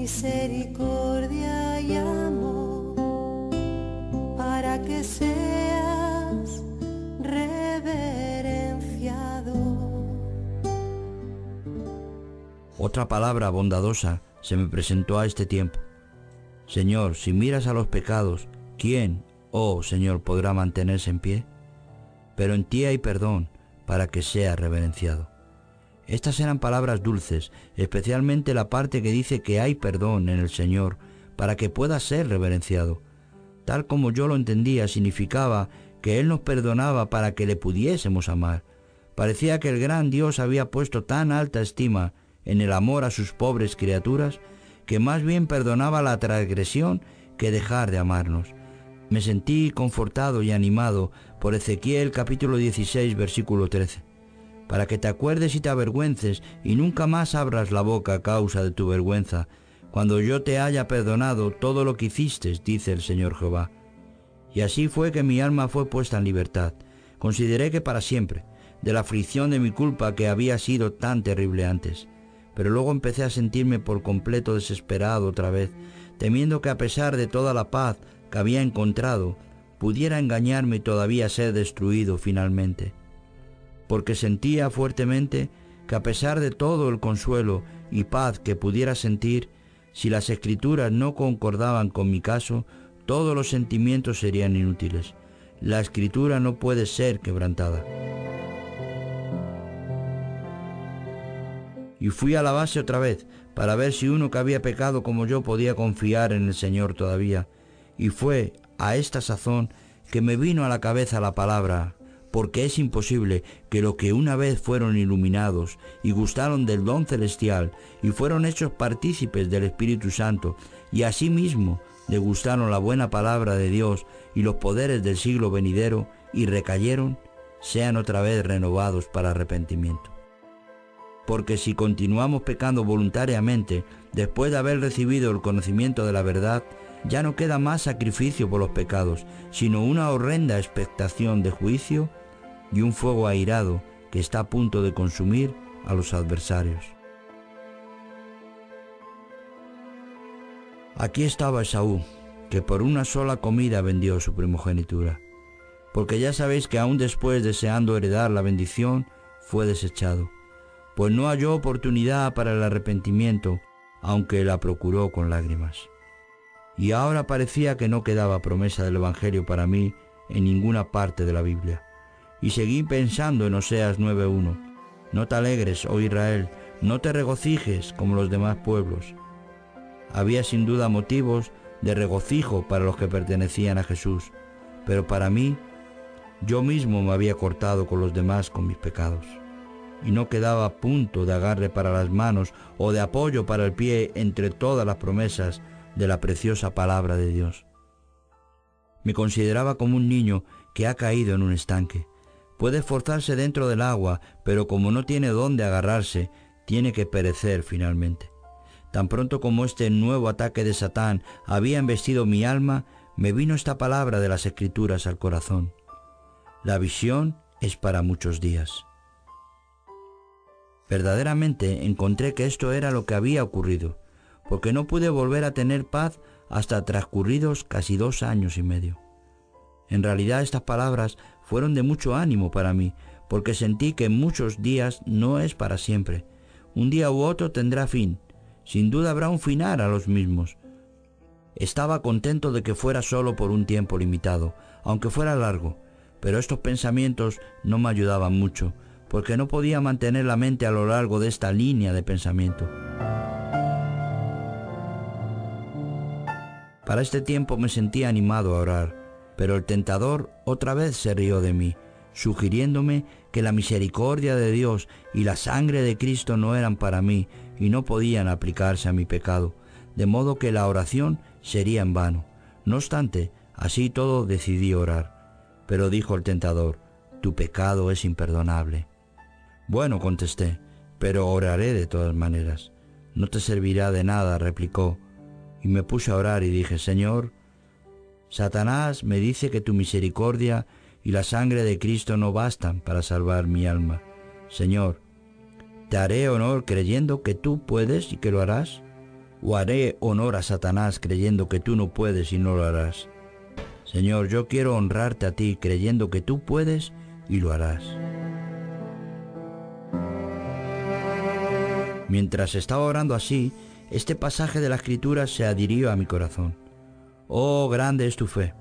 misericordia y amor, para que seas reverenciado. Otra palabra bondadosa se me presentó a este tiempo. Señor, si miras a los pecados, ¿quién, oh Señor, podrá mantenerse en pie? Pero en ti hay perdón, para que sea reverenciado. Estas eran palabras dulces, especialmente la parte que dice que hay perdón en el Señor, para que pueda ser reverenciado. Tal como yo lo entendía, significaba que Él nos perdonaba para que le pudiésemos amar. Parecía que el gran Dios había puesto tan alta estima en el amor a sus pobres criaturas, que más bien perdonaba la transgresión que dejar de amarnos. Me sentí confortado y animado por Ezequiel capítulo 16, versículo 13. Para que te acuerdes y te avergüences y nunca más abras la boca a causa de tu vergüenza, cuando yo te haya perdonado todo lo que hiciste, dice el Señor Jehová. Y así fue que mi alma fue puesta en libertad. Consideré que para siempre, de la aflicción de mi culpa que había sido tan terrible antes. Pero luego empecé a sentirme por completo desesperado otra vez, temiendo que a pesar de toda la paz que había encontrado, pudiera engañarme y todavía ser destruido finalmente. Porque sentía fuertemente que a pesar de todo el consuelo y paz que pudiera sentir, si las Escrituras no concordaban con mi caso, todos los sentimientos serían inútiles. La Escritura no puede ser quebrantada. Y fui a la base otra vez, para ver si uno que había pecado como yo podía confiar en el Señor todavía. Y fue a esta sazón que me vino a la cabeza la palabra, porque es imposible que los que una vez fueron iluminados y gustaron del don celestial y fueron hechos partícipes del Espíritu Santo y asimismo degustaron la buena palabra de Dios y los poderes del siglo venidero y recayeron, sean otra vez renovados para arrepentimiento. Porque si continuamos pecando voluntariamente después de haber recibido el conocimiento de la verdad, ya no queda más sacrificio por los pecados, sino una horrenda expectación de juicio y un fuego airado que está a punto de consumir a los adversarios. Aquí estaba Esaú, que por una sola comida vendió su primogenitura, porque ya sabéis que aún después, deseando heredar la bendición, fue desechado, pues no halló oportunidad para el arrepentimiento, aunque la procuró con lágrimas. Y ahora parecía que no quedaba promesa del Evangelio para mí en ninguna parte de la Biblia. Y seguí pensando en Oseas 9:1. No te alegres, oh Israel, no te regocijes como los demás pueblos. Había sin duda motivos de regocijo para los que pertenecían a Jesús, pero para mí, yo mismo me había cortado con los demás con mis pecados. Y no quedaba punto de agarre para las manos o de apoyo para el pie entre todas las promesas de la preciosa palabra de Dios. Me consideraba como un niño que ha caído en un estanque. Puede esforzarse dentro del agua, pero como no tiene dónde agarrarse, tiene que perecer finalmente. Tan pronto como este nuevo ataque de Satán había embestido mi alma, me vino esta palabra de las Escrituras al corazón. La visión es para muchos días. Verdaderamente encontré que esto era lo que había ocurrido, porque no pude volver a tener paz hasta transcurridos casi 2 años y medio. En realidad estas palabras fueron de mucho ánimo para mí, porque sentí que muchos días no es para siempre. Un día u otro tendrá fin. Sin duda habrá un final a los mismos. Estaba contento de que fuera solo por un tiempo limitado, aunque fuera largo, pero estos pensamientos no me ayudaban mucho, porque no podía mantener la mente a lo largo de esta línea de pensamiento. Para este tiempo me sentía animado a orar, pero el tentador otra vez se rió de mí, sugiriéndome que la misericordia de Dios y la sangre de Cristo no eran para mí y no podían aplicarse a mi pecado, de modo que la oración sería en vano. No obstante, así todo decidí orar. Pero dijo el tentador, tu pecado es imperdonable. Bueno, contesté, pero oraré de todas maneras. No te servirá de nada, replicó, y me puse a orar y dije, Señor, Satanás me dice que tu misericordia y la sangre de Cristo no bastan para salvar mi alma. Señor, te haré honor creyendo que tú puedes y que lo harás. ¿O haré honor a Satanás creyendo que tú no puedes y no lo harás? Señor, yo quiero honrarte a ti creyendo que tú puedes y lo harás. Mientras estaba orando así, este pasaje de la Escritura se adhirió a mi corazón. ¡Oh, grande es tu fe!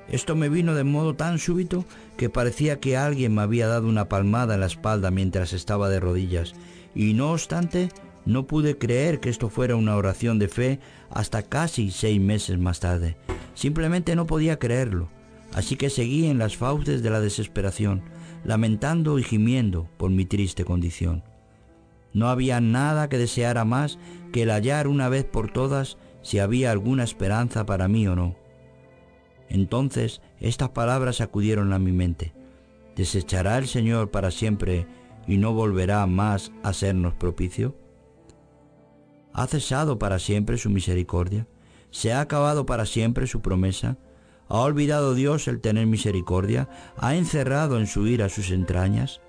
Esto me vino de modo tan súbito que parecía que alguien me había dado una palmada en la espalda mientras estaba de rodillas, y no obstante, no pude creer que esto fuera una oración de fe hasta casi 6 meses más tarde. Simplemente no podía creerlo, así que seguí en las fauces de la desesperación, lamentando y gimiendo por mi triste condición. No había nada que deseara más que el hallar una vez por todas si había alguna esperanza para mí o no. Entonces estas palabras acudieron a mi mente. ¿Desechará el Señor para siempre y no volverá más a sernos propicio? ¿Ha cesado para siempre su misericordia? ¿Se ha acabado para siempre su promesa? ¿Ha olvidado Dios el tener misericordia? ¿Ha encerrado en su ira sus entrañas?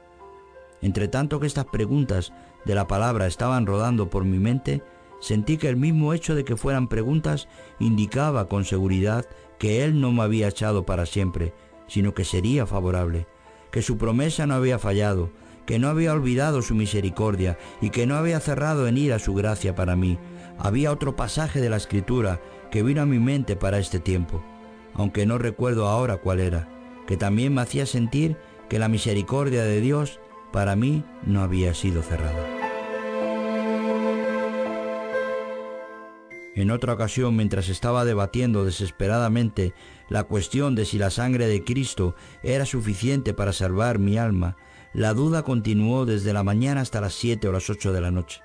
Entre tanto que estas preguntas de la palabra estaban rodando por mi mente, sentí que el mismo hecho de que fueran preguntas indicaba con seguridad que Él no me había echado para siempre, sino que sería favorable, que su promesa no había fallado, que no había olvidado su misericordia y que no había cerrado en ira su gracia para mí. Había otro pasaje de la Escritura que vino a mi mente para este tiempo, aunque no recuerdo ahora cuál era, que también me hacía sentir que la misericordia de Dios para mí no había sido cerrada. En otra ocasión, mientras estaba debatiendo desesperadamente la cuestión de si la sangre de Cristo era suficiente para salvar mi alma, la duda continuó desde la mañana hasta las 7 o las 8 de la noche.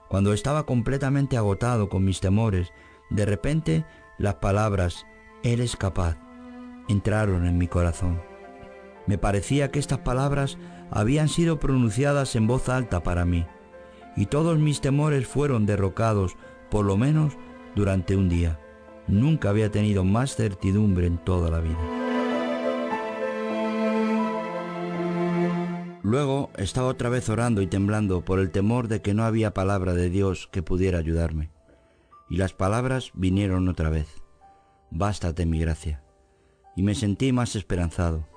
Cuando estaba completamente agotado con mis temores, de repente las palabras «Él es capaz» entraron en mi corazón. Me parecía que estas palabras habían sido pronunciadas en voz alta para mí, y todos mis temores fueron derrocados, por lo menos durante un día. Nunca había tenido más certidumbre en toda la vida. Luego estaba otra vez orando y temblando por el temor de que no había palabra de Dios que pudiera ayudarme. Y las palabras vinieron otra vez. «Bástate mi gracia». Y me sentí más esperanzado.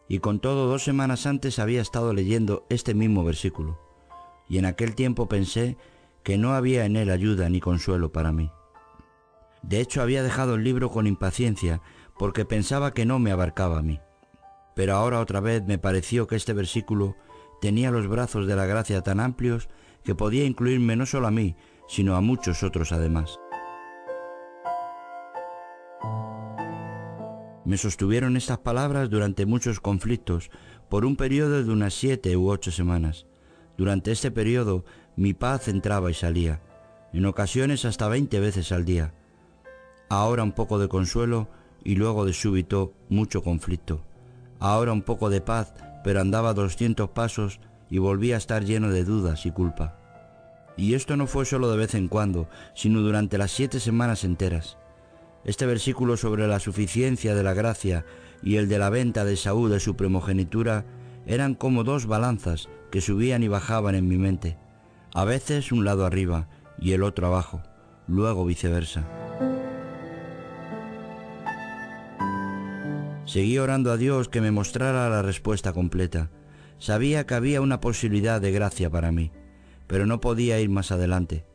Y con todo, 2 semanas antes había estado leyendo este mismo versículo, y en aquel tiempo pensé que no había en él ayuda ni consuelo para mí. De hecho, había dejado el libro con impaciencia porque pensaba que no me abarcaba a mí. Pero ahora otra vez me pareció que este versículo tenía los brazos de la gracia tan amplios que podía incluirme no solo a mí, sino a muchos otros además. Me sostuvieron estas palabras durante muchos conflictos, por un periodo de unas 7 u 8 semanas. Durante este periodo mi paz entraba y salía, en ocasiones hasta 20 veces al día. Ahora un poco de consuelo y luego de súbito mucho conflicto. Ahora un poco de paz, pero andaba 200 pasos y volvía a estar lleno de dudas y culpa. Y esto no fue solo de vez en cuando, sino durante las 7 semanas enteras. Este versículo sobre la suficiencia de la gracia y el de la venta de Esaú de su primogenitura eran como 2 balanzas que subían y bajaban en mi mente, a veces un lado arriba y el otro abajo, luego viceversa. Seguí orando a Dios que me mostrara la respuesta completa. Sabía que había una posibilidad de gracia para mí, pero no podía ir más adelante.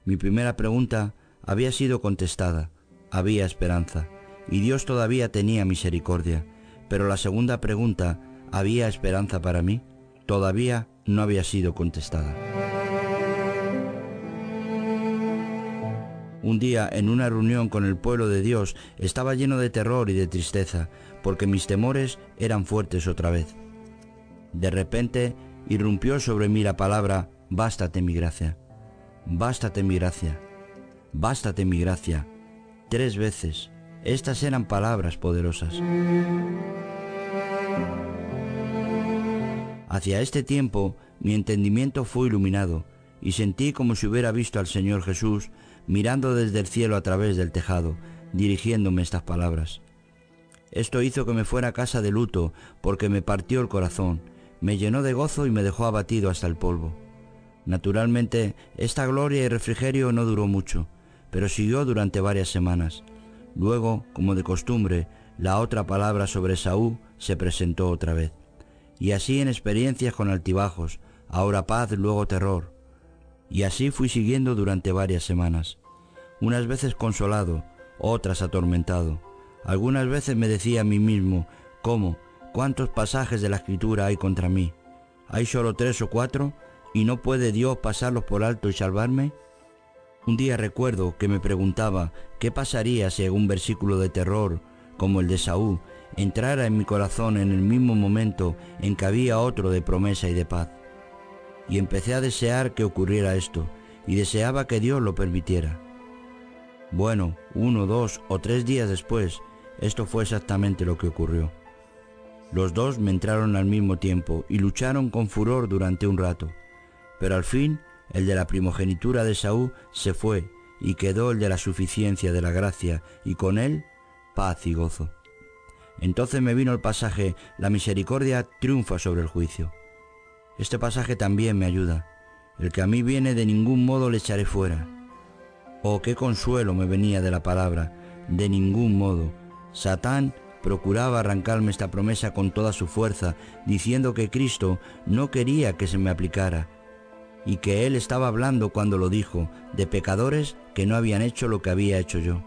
Mi primera pregunta había sido contestada. Había esperanza, y Dios todavía tenía misericordia, pero la segunda pregunta, ¿había esperanza para mí?, todavía no había sido contestada. Un día, en una reunión con el pueblo de Dios, estaba lleno de terror y de tristeza, porque mis temores eran fuertes otra vez. De repente, irrumpió sobre mí la palabra, «Bástate mi gracia, bástate mi gracia, bástate mi gracia». 3 veces. Estas eran palabras poderosas. Hacia este tiempo, mi entendimiento fue iluminado y sentí como si hubiera visto al Señor Jesús mirando desde el cielo a través del tejado, dirigiéndome estas palabras. Esto hizo que me fuera a casa de luto porque me partió el corazón, me llenó de gozo y me dejó abatido hasta el polvo. Naturalmente, esta gloria y refrigerio no duró mucho, pero siguió durante varias semanas. Luego, como de costumbre, la otra palabra sobre Esaú se presentó otra vez. Y así en experiencias con altibajos, ahora paz, luego terror. Y así fui siguiendo durante varias semanas. Unas veces consolado, otras atormentado. Algunas veces me decía a mí mismo, ¿cómo? ¿Cuántos pasajes de la Escritura hay contra mí? ¿Hay solo 3 o 4? ¿Y no puede Dios pasarlos por alto y salvarme? Un día recuerdo que me preguntaba qué pasaría si algún versículo de terror, como el de Saúl, entrara en mi corazón en el mismo momento en que había otro de promesa y de paz. Y empecé a desear que ocurriera esto, y deseaba que Dios lo permitiera. Bueno, 1, 2 o 3 días después, esto fue exactamente lo que ocurrió. Los dos me entraron al mismo tiempo y lucharon con furor durante un rato, pero al fin el de la primogenitura de Saúl se fue y quedó el de la suficiencia de la gracia, y con él paz y gozo. Entonces me vino el pasaje, la misericordia triunfa sobre el juicio. Este pasaje también me ayuda. El que a mí viene de ningún modo le echaré fuera. Oh, qué consuelo me venía de la palabra, de ningún modo. Satán procuraba arrancarme esta promesa con toda su fuerza, diciendo que Cristo no quería que se me aplicara, y que Él estaba hablando cuando lo dijo, de pecadores que no habían hecho lo que había hecho yo.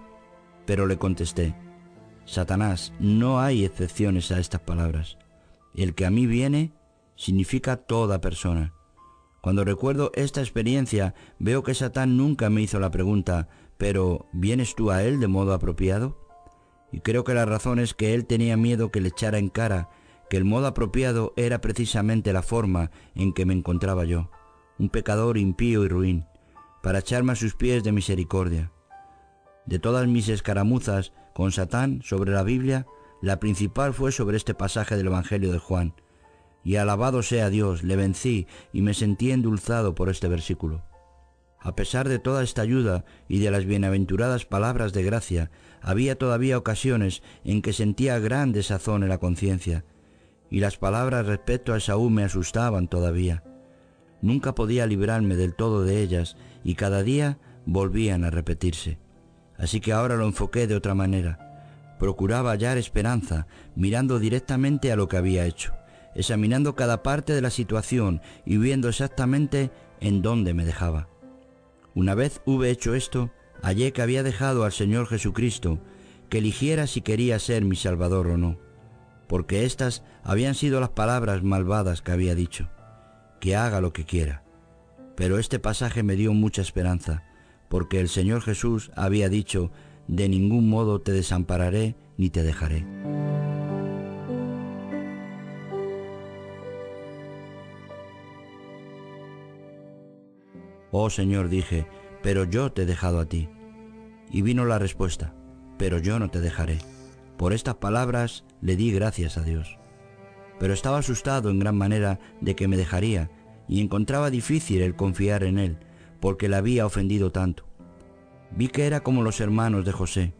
Pero le contesté, Satanás, no hay excepciones a estas palabras. El que a mí viene significa toda persona. Cuando recuerdo esta experiencia, veo que Satán nunca me hizo la pregunta, ¿pero vienes tú a él de modo apropiado? Y creo que la razón es que él tenía miedo que le echara en cara que el modo apropiado era precisamente la forma en que me encontraba yo, un pecador impío y ruin, para echarme a sus pies de misericordia. De todas mis escaramuzas con Satán sobre la Biblia, la principal fue sobre este pasaje del Evangelio de Juan, y alabado sea Dios, le vencí y me sentí endulzado por este versículo. A pesar de toda esta ayuda y de las bienaventuradas palabras de gracia, había todavía ocasiones en que sentía gran desazón en la conciencia, y las palabras respecto a Esaú me asustaban todavía. Nunca podía librarme del todo de ellas, y cada día volvían a repetirse. Así que ahora lo enfoqué de otra manera. Procuraba hallar esperanza, mirando directamente a lo que había hecho, examinando cada parte de la situación y viendo exactamente en dónde me dejaba. Una vez hube hecho esto, hallé que había dejado al Señor Jesucristo que eligiera si quería ser mi Salvador o no, porque estas habían sido las palabras malvadas que había dicho, que haga lo que quiera. Pero este pasaje me dio mucha esperanza, porque el Señor Jesús había dicho, de ningún modo te desampararé ni te dejaré. Oh Señor, dije, pero yo te he dejado a ti. Y vino la respuesta, pero yo no te dejaré. Por estas palabras le di gracias a Dios. Pero estaba asustado en gran manera de que me dejaría, y encontraba difícil el confiar en él, porque le había ofendido tanto. Vi que era como los hermanos de José,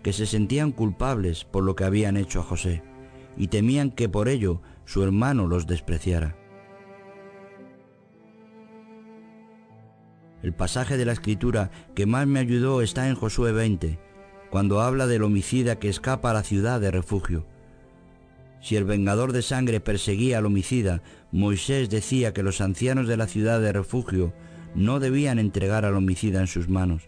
que se sentían culpables por lo que habían hecho a José, y temían que por ello su hermano los despreciara. El pasaje de la Escritura que más me ayudó está en Josué 20, cuando habla del homicida que escapa a la ciudad de refugio. Si el vengador de sangre perseguía al homicida, Moisés decía que los ancianos de la ciudad de refugio no debían entregar al homicida en sus manos,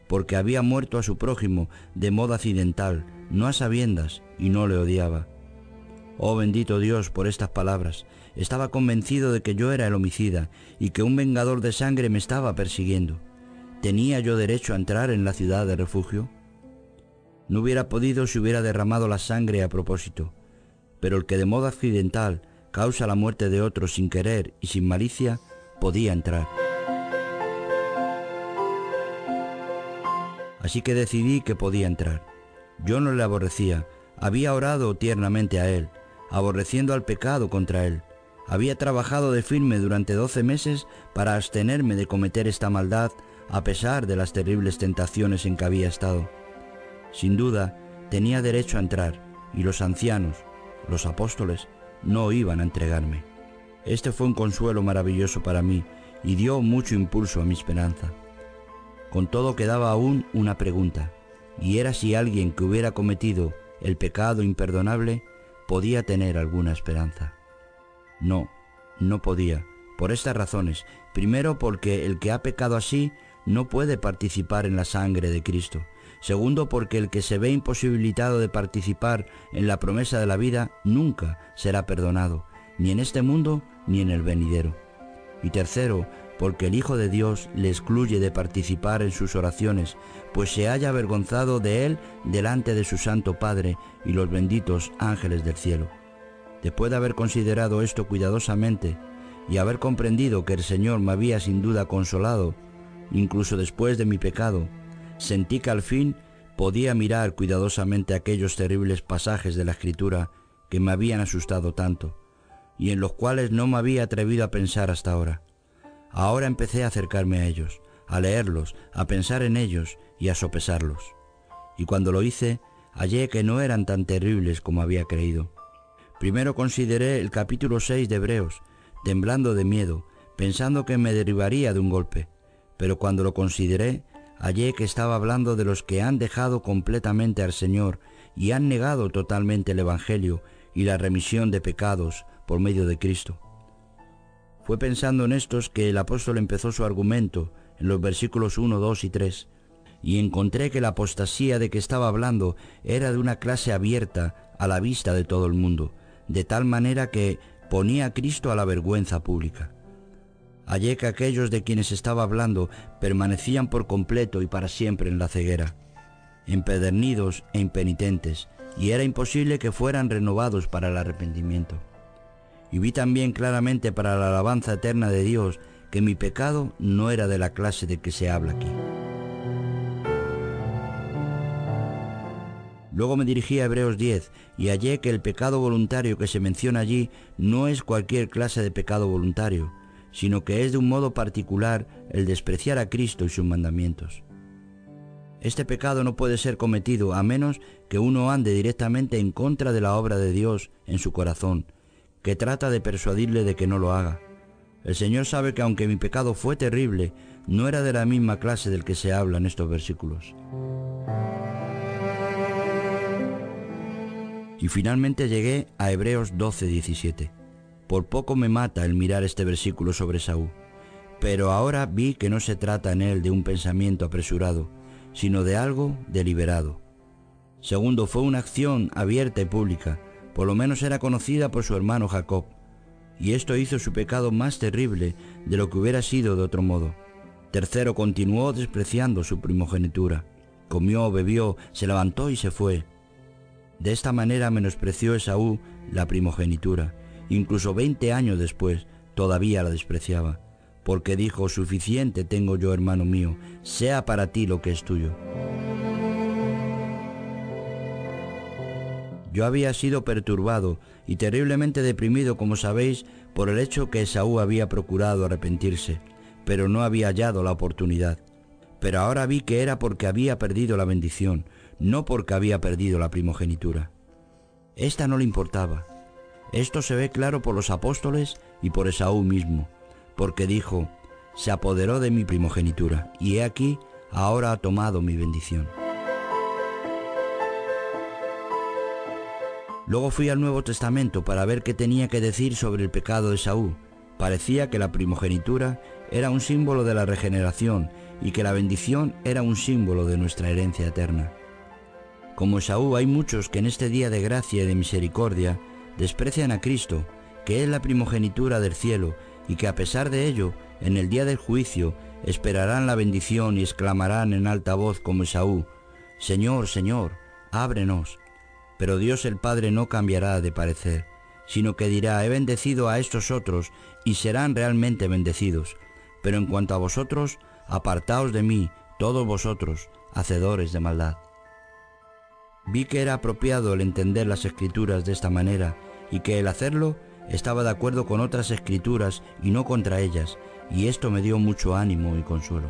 porque había muerto a su prójimo de modo accidental, no a sabiendas, y no le odiaba. Oh bendito Dios por estas palabras. Estaba convencido de que yo era el homicida y que un vengador de sangre me estaba persiguiendo. ¿Tenía yo derecho a entrar en la ciudad de refugio? No hubiera podido si hubiera derramado la sangre a propósito, pero el que de modo accidental causa la muerte de otro sin querer y sin malicia, podía entrar. Así que decidí que podía entrar. Yo no le aborrecía, había orado tiernamente a él, aborreciendo al pecado contra él. Había trabajado de firme durante 12 meses para abstenerme de cometer esta maldad a pesar de las terribles tentaciones en que había estado. Sin duda, tenía derecho a entrar, y los ancianos, los apóstoles, no iban a entregarme. Este fue un consuelo maravilloso para mí, y dio mucho impulso a mi esperanza. Con todo quedaba aún una pregunta, y era si alguien que hubiera cometido el pecado imperdonable podía tener alguna esperanza. No, no podía, por estas razones. Primero, porque el que ha pecado así no puede participar en la sangre de Cristo. Segundo, porque el que se ve imposibilitado de participar en la promesa de la vida nunca será perdonado, ni en este mundo ni en el venidero. Y tercero, porque el Hijo de Dios le excluye de participar en sus oraciones, pues se halla avergonzado de él delante de su Santo Padre y los benditos ángeles del cielo. Después de haber considerado esto cuidadosamente y haber comprendido que el Señor me había sin duda consolado, incluso después de mi pecado, sentí que al fin podía mirar cuidadosamente aquellos terribles pasajes de la Escritura que me habían asustado tanto, y en los cuales no me había atrevido a pensar hasta ahora. Ahora empecé a acercarme a ellos, a leerlos, a pensar en ellos y a sopesarlos. Y cuando lo hice, hallé que no eran tan terribles como había creído. Primero consideré el capítulo 6 de Hebreos, temblando de miedo, pensando que me derribaría de un golpe. Pero cuando lo consideré, hallé que estaba hablando de los que han dejado completamente al Señor y han negado totalmente el Evangelio y la remisión de pecados por medio de Cristo. Fue pensando en estos que el apóstol empezó su argumento en los versículos 1, 2 y 3, y encontré que la apostasía de que estaba hablando era de una clase abierta a la vista de todo el mundo, de tal manera que ponía a Cristo a la vergüenza pública. Hallé que aquellos de quienes estaba hablando permanecían por completo y para siempre en la ceguera, empedernidos e impenitentes, y era imposible que fueran renovados para el arrepentimiento. Y vi también claramente para la alabanza eterna de Dios que mi pecado no era de la clase de que se habla aquí. Luego me dirigí a Hebreos 10 y hallé que el pecado voluntario que se menciona allí no es cualquier clase de pecado voluntario, sino que es de un modo particular el despreciar a Cristo y sus mandamientos. Este pecado no puede ser cometido a menos que uno ande directamente en contra de la obra de Dios en su corazón, que trata de persuadirle de que no lo haga. El Señor sabe que aunque mi pecado fue terrible, no era de la misma clase del que se habla en estos versículos. Y finalmente llegué a Hebreos 12:17. Por poco me mata el mirar este versículo sobre Esaú, pero ahora vi que no se trata en él de un pensamiento apresurado, sino de algo deliberado. Segundo, fue una acción abierta y pública, por lo menos era conocida por su hermano Jacob, y esto hizo su pecado más terrible de lo que hubiera sido de otro modo. Tercero, continuó despreciando su primogenitura, comió, bebió, se levantó y se fue. De esta manera menospreció Esaú la primogenitura. Incluso 20 años después todavía la despreciaba, porque dijo: suficiente tengo yo, hermano mío, sea para ti lo que es tuyo. Yo había sido perturbado y terriblemente deprimido, como sabéis, por el hecho que Esaú había procurado arrepentirse, pero no había hallado la oportunidad. Pero ahora vi que era porque había perdido la bendición, no porque había perdido la primogenitura. Esta no le importaba. Esto se ve claro por los apóstoles y por Esaú mismo, porque dijo: se apoderó de mi primogenitura, y he aquí, ahora ha tomado mi bendición. Luego fui al Nuevo Testamento para ver qué tenía que decir sobre el pecado de Esaú. Parecía que la primogenitura era un símbolo de la regeneración y que la bendición era un símbolo de nuestra herencia eterna. Como Esaú, hay muchos que en este día de gracia y de misericordia desprecian a Cristo, que es la primogenitura del cielo, y que a pesar de ello, en el día del juicio, esperarán la bendición y exclamarán en alta voz como Esaú: Señor, Señor, ábrenos. Pero Dios el Padre no cambiará de parecer, sino que dirá: he bendecido a estos otros, y serán realmente bendecidos. Pero en cuanto a vosotros, apartaos de mí, todos vosotros, hacedores de maldad. Vi que era apropiado el entender las Escrituras de esta manera, y que el hacerlo estaba de acuerdo con otras Escrituras y no contra ellas, y esto me dio mucho ánimo y consuelo.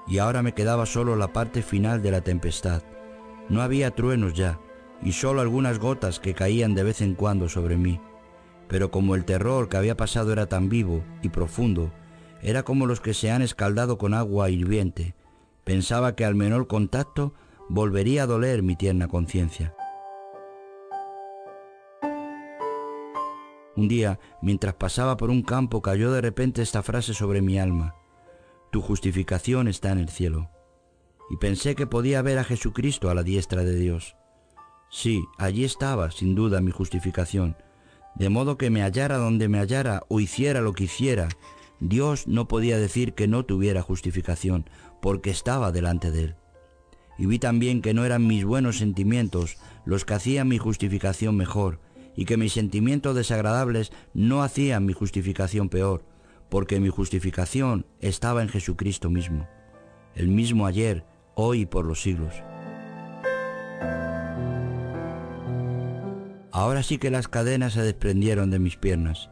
Y ahora me quedaba solo la parte final de la tempestad. No había truenos ya, y solo algunas gotas que caían de vez en cuando sobre mí. Pero como el terror que había pasado era tan vivo y profundo, Era como los que se han escaldado con agua hirviente. Pensaba que al menor contacto volvería a doler mi tierna conciencia. Un día, mientras pasaba por un campo, cayó de repente esta frase sobre mi alma: tu justificación está en el cielo. Y pensé que podía ver a Jesucristo a la diestra de Dios. Sí, allí estaba, sin duda, mi justificación. De modo que me hallara donde me hallara o hiciera lo que hiciera, Dios no podía decir que no tuviera justificación, porque estaba delante de él. Y vi también que no eran mis buenos sentimientos los que hacían mi justificación mejor, y que mis sentimientos desagradables no hacían mi justificación peor, porque mi justificación estaba en Jesucristo mismo, el mismo ayer, hoy y por los siglos. Ahora sí que las cadenas se desprendieron de mis piernas.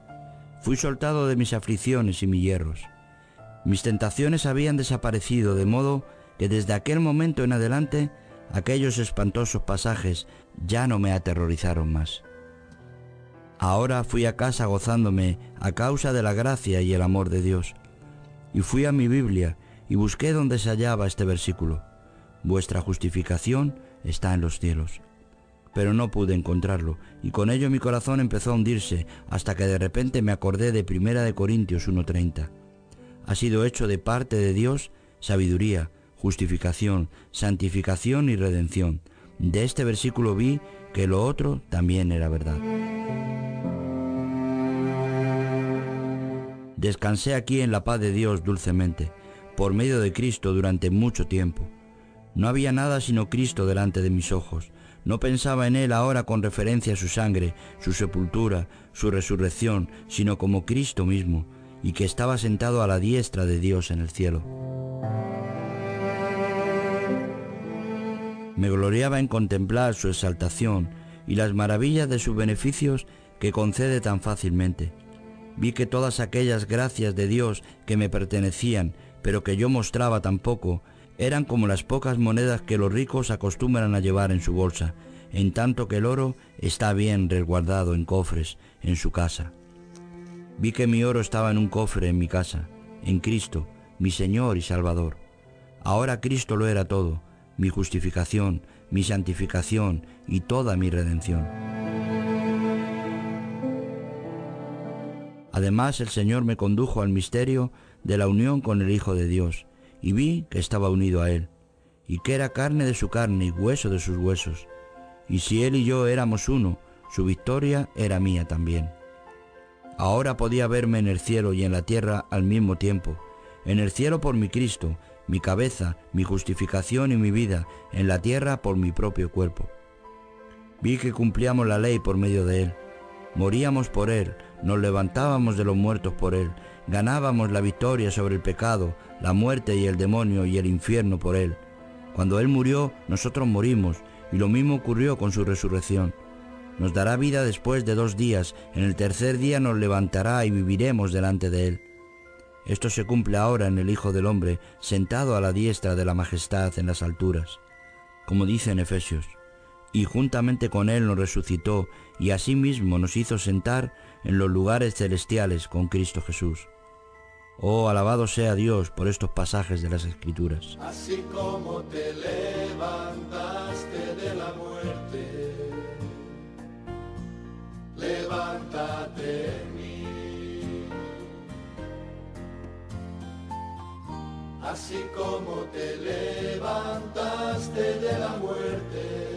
Fui soltado de mis aflicciones y mis hierros. Mis tentaciones habían desaparecido, de modo que desde aquel momento en adelante aquellos espantosos pasajes ya no me aterrorizaron más. Ahora fui a casa gozándome a causa de la gracia y el amor de Dios. Y fui a mi Biblia y busqué donde se hallaba este versículo: vuestra justificación está en los cielos. Pero no pude encontrarlo, y con ello mi corazón empezó a hundirse, hasta que de repente me acordé de 1 Corintios 1:30. Ha sido hecho de parte de Dios sabiduría, justificación, santificación y redención. De este versículo vi que lo otro también era verdad. Descansé aquí en la paz de Dios dulcemente, por medio de Cristo durante mucho tiempo. No había nada sino Cristo delante de mis ojos. No pensaba en Él ahora con referencia a su sangre, su sepultura, su resurrección, sino como Cristo mismo, y que estaba sentado a la diestra de Dios en el cielo. Me gloriaba en contemplar su exaltación y las maravillas de sus beneficios que concede tan fácilmente. Vi que todas aquellas gracias de Dios que me pertenecían, pero que yo mostraba tan poco, eran como las pocas monedas que los ricos acostumbran a llevar en su bolsa, en tanto que el oro está bien resguardado en cofres en su casa. Vi que mi oro estaba en un cofre en mi casa, en Cristo, mi Señor y Salvador. Ahora Cristo lo era todo, mi justificación, mi santificación y toda mi redención. Además, el Señor me condujo al misterio de la unión con el Hijo de Dios, y vi que estaba unido a Él, y que era carne de su carne y hueso de sus huesos. Y si Él y yo éramos uno, su victoria era mía también. Ahora podía verme en el cielo y en la tierra al mismo tiempo. En el cielo por mi Cristo, mi cabeza, mi justificación y mi vida; en la tierra por mi propio cuerpo. Vi que cumplíamos la ley por medio de Él. Moríamos por Él, nos levantábamos de los muertos por Él, ganábamos la victoria sobre el pecado, la muerte y el demonio y el infierno por Él. Cuando Él murió, nosotros morimos, y lo mismo ocurrió con su resurrección. Nos dará vida después de 2 días, en el tercer día nos levantará y viviremos delante de Él. Esto se cumple ahora en el Hijo del Hombre, sentado a la diestra de la majestad en las alturas. Como dice en Efesios: y juntamente con Él nos resucitó, y asimismo nos hizo sentar en los lugares celestiales con Cristo Jesús. Oh, alabado sea Dios por estos pasajes de las Escrituras. Así como te levantaste de la muerte, levántate en mí. Así como te levantaste de la muerte,